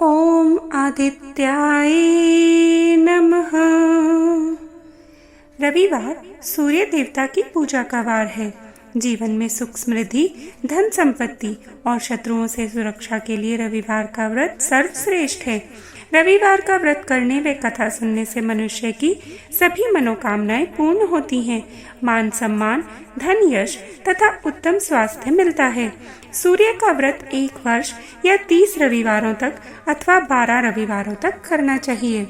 ओम आदित्याय नमः। रविवार सूर्य देवता की पूजा का वार है। जीवन में सुख समृद्धि, धन संपत्ति और शत्रुओं से सुरक्षा के लिए रविवार का व्रत सर्वश्रेष्ठ है। रविवार का व्रत करने व कथा सुनने से मनुष्य की सभी मनोकामनाएं पूर्ण होती हैं। मान सम्मान, धन, यश तथा उत्तम स्वास्थ्य मिलता है। सूर्य का व्रत 1 वर्ष या 30 रविवारों तक अथवा 12 रविवारों तक करना चाहिए।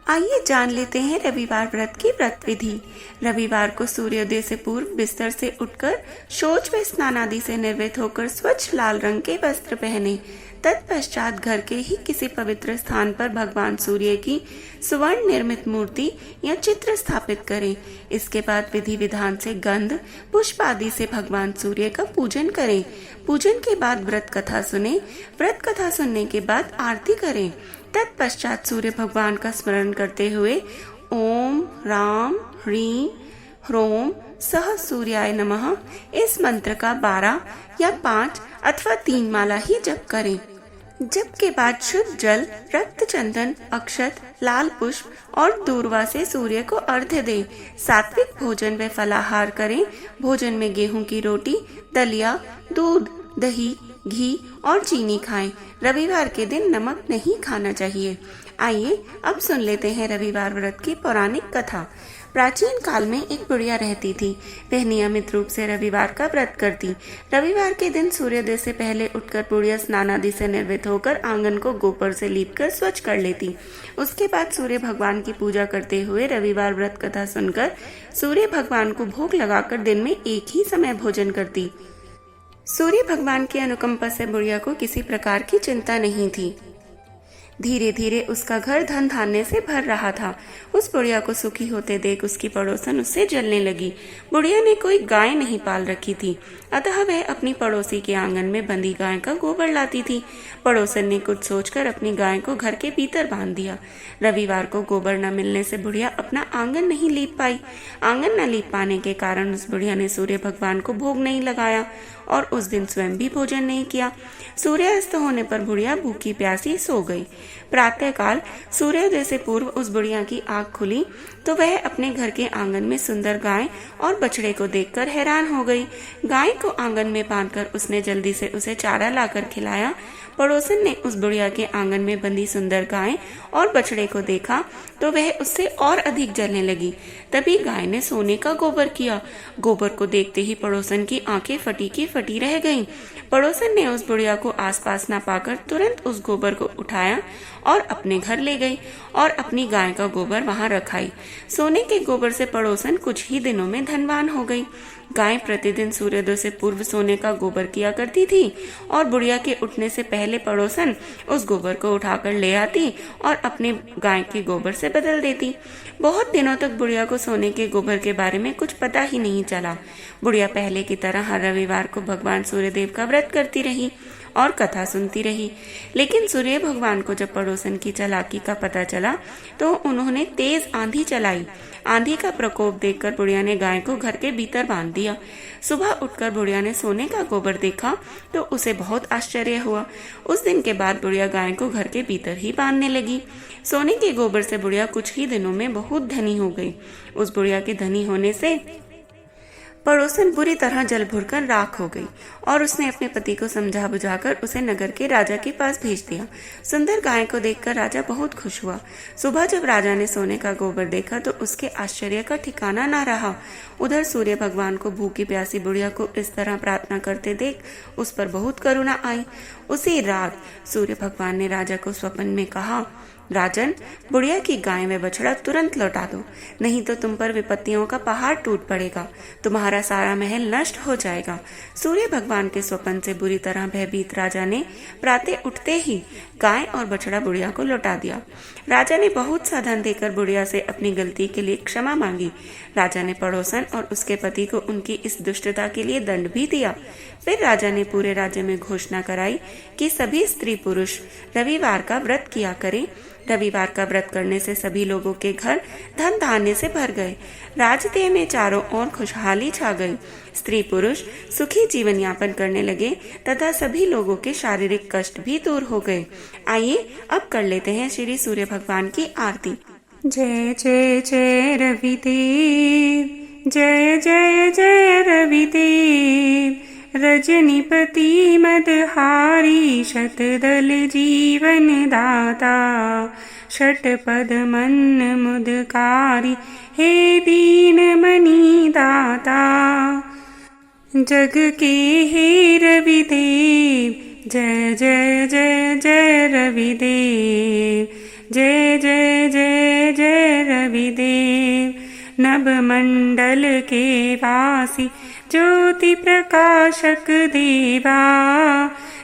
आइए जान लेते हैं रविवार व्रत की व्रत विधि। रविवार को सूर्योदय से पूर्व बिस्तर से उठकर शौच व स्नान आदि से निर्वृत्त होकर स्वच्छ लाल रंग के वस्त्र पहने। तत्पश्चात घर के ही किसी पवित्र स्थान पर भगवान सूर्य की सुवर्ण निर्मित मूर्ति या चित्र स्थापित करें। इसके बाद विधि विधान से गंध पुष्प आदि से भगवान सूर्य का पूजन करें। पूजन के बाद व्रत कथा सुने। व्रत कथा सुनने के बाद आरती करें। तत्पश्चात सूर्य भगवान का स्मरण करते हुए ओम राम ह्रीं ह्रोम सह सूर्याय नमः इस मंत्र का 12 या 5 अथवा 3 माला ही जप करें। जप के बाद शुद्ध जल, रक्त चंदन, अक्षत, लाल पुष्प और दूर्वा से सूर्य को अर्घ्य दें। सात्विक भोजन व फलाहार करें। भोजन में गेहूं की रोटी, दलिया, दूध, दही, घी और चीनी खाएं। रविवार के दिन नमक नहीं खाना चाहिए। आइए अब सुन लेते हैं रविवार व्रत की पौराणिक कथा। प्राचीन काल में एक बुढ़िया रहती थी। वह नियमित रूप से रविवार का व्रत करती। रविवार के दिन सूर्योदय से पहले उठकर बुढ़िया स्नान आदि से निर्वृत्त होकर आंगन को गोबर से लीपकर स्वच्छ कर लेती। उसके बाद सूर्य भगवान की पूजा करते हुए रविवार व्रत कथा सुनकर सूर्य भगवान को भोग लगाकर दिन में एक ही समय भोजन करती। सूर्य भगवान की अनुकंपा से बुढ़िया को किसी प्रकार की चिंता नहीं थी। धीरे धीरे उसका घर धन धान्य से भर रहा था। उस बुढ़िया को सुखी होते देख उसकी पड़ोसन उससे जलने लगी। बुढ़िया ने कोई गाय नहीं पाल रखी थी, अतः वह अपनी पड़ोसी के आंगन में बंधी गाय का गोबर लाती थी। पड़ोसन ने कुछ सोचकर अपनी गाय को घर के भीतर बांध दिया। रविवार को गोबर न मिलने से बुढ़िया अपना आंगन नहीं लीप पाई। आंगन न लीप पाने के कारण उस बुढ़िया ने सूर्य भगवान को भोग नहीं लगाया और उस दिन स्वयं भी भोजन नहीं किया। सूर्यास्त होने पर बुढ़िया भूखी प्यासी सो गई। प्रातः काल सूर्योदय से पूर्व उस बुढ़िया की आंख खुली तो वह अपने घर के आंगन में सुंदर गाय और बछड़े को देखकर हैरान हो गई। गाय को आंगन में बांधकर उसने जल्दी से उसे चारा लाकर खिलाया। पड़ोसन ने उस बुढ़िया के आंगन में बंधी सुंदर गाय और बछड़े को देखा तो वह उससे और अधिक जलने लगी। तभी गाय ने सोने का गोबर किया। गोबर को देखते ही पड़ोसन की आंखें फटी की फटी रह गईं। पड़ोसन ने उस बुढ़िया को आसपास न पाकर तुरंत उस गोबर को उठाया और अपने घर ले गई और अपनी गाय का गोबर वहां रखाई। सोने के गोबर से पड़ोसन कुछ ही दिनों में धनवान हो गई। गाय प्रतिदिन सूर्योदय से पूर्व सोने का गोबर किया करती थी और बुढ़िया के उठने से पहले पड़ोसन उस गोबर को उठाकर ले आती और अपने गाय के गोबर से बदल देती। बहुत दिनों तक बुढ़िया को सोने के गोबर के बारे में कुछ पता ही नहीं चला। बुढ़िया पहले की तरह हर रविवार को भगवान सूर्यदेव का व्रत करती रही और कथा सुनती रही। लेकिन सूर्य भगवान को जब पड़ोसन की चालाकी का पता चला तो उन्होंने तेज आंधी चलाई। आंधी का प्रकोप देखकर बुढ़िया ने गाय को घर के भीतर बांध दिया। सुबह उठकर बुढ़िया ने सोने का गोबर देखा तो उसे बहुत आश्चर्य हुआ। उस दिन के बाद बुढ़िया गाय को घर के भीतर ही बांधने लगी। सोने के गोबर से बुढ़िया कुछ ही दिनों में बहुत धनी हो गई। उस बुढ़िया के धनी होने से पड़ोसन बुरी तरह जल भुनकर राख हो गई और उसने अपने पति को समझा बुझाकर उसे नगर के राजा के पास भेज दिया। सुंदर गाय को देखकर राजा बहुत खुश हुआ। सुबह जब राजा ने सोने का गोबर देखा तो उसके आश्चर्य का ठिकाना ना रहा। उधर सूर्य भगवान को भूखी प्यासी बुढ़िया को इस तरह प्रार्थना करते देख उस पर बहुत करुणा आई। उसी रात सूर्य भगवान ने राजा को स्वप्न में कहा, राजन, बुढ़िया की गाय में बछड़ा तुरंत लौटा दो, नहीं तो तुम पर विपत्तियों का पहाड़ टूट पड़ेगा। तुम्हारा सारा महल नष्ट हो जाएगा। सूर्य भगवान के स्वप्न से बुरी तरह भयभीत राजा ने प्रातः उठते ही गाय और बछड़ा बुढ़िया को लौटा दिया। राजा ने बहुत सा धन देकर बुढ़िया से अपनी गलती के लिए क्षमा मांगी। राजा ने पड़ोसन और उसके पति को उनकी इस दुष्टता के लिए दंड भी दिया। फिर राजा ने पूरे राज्य में घोषणा कराई कि सभी स्त्री पुरुष रविवार का व्रत किया करें रविवार का व्रत करने से सभी लोगों के घर धन धान्य से भर गए। राजदेह में चारों ओर खुशहाली छा गई। स्त्री पुरुष सुखी जीवन यापन करने लगे तथा सभी लोगों के शारीरिक कष्ट भी दूर हो गए। आइए अब कर लेते हैं श्री सूर्य भगवान की आरती। जय जय जय रविदेव, जय जय जय रविदेव। रजनीपति मदहारी शतदल जीवन दाता। षटपद मन मुदकारी हे दीन मणि दाता। जग के हे रविदेव, जय जय जय जय रविदेव। जय जय जय जय रविदेव। नभ मंडल के वासी ज्योति प्रकाशक देवा।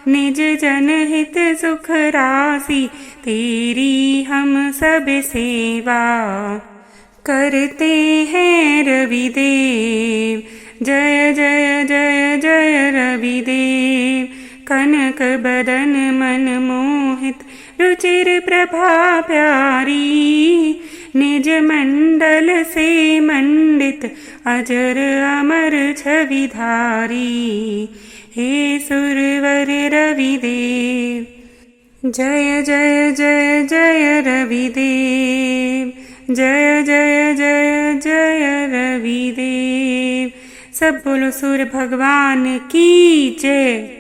निज जनहित सुख राशि तेरी हम सब सेवा। करते हैं रविदेव, जय जय जय जय रविदेव। कनक बदन मन मोहित रुचिर प्रभा प्यारी। निज मंडल से मंडित अजर अमर छविधारी। हे सुरवर रविदेव, जय जय जय जय रविदेव। जय जय जय जय रविदेव। सब बोलो सूर्य भगवान की जय।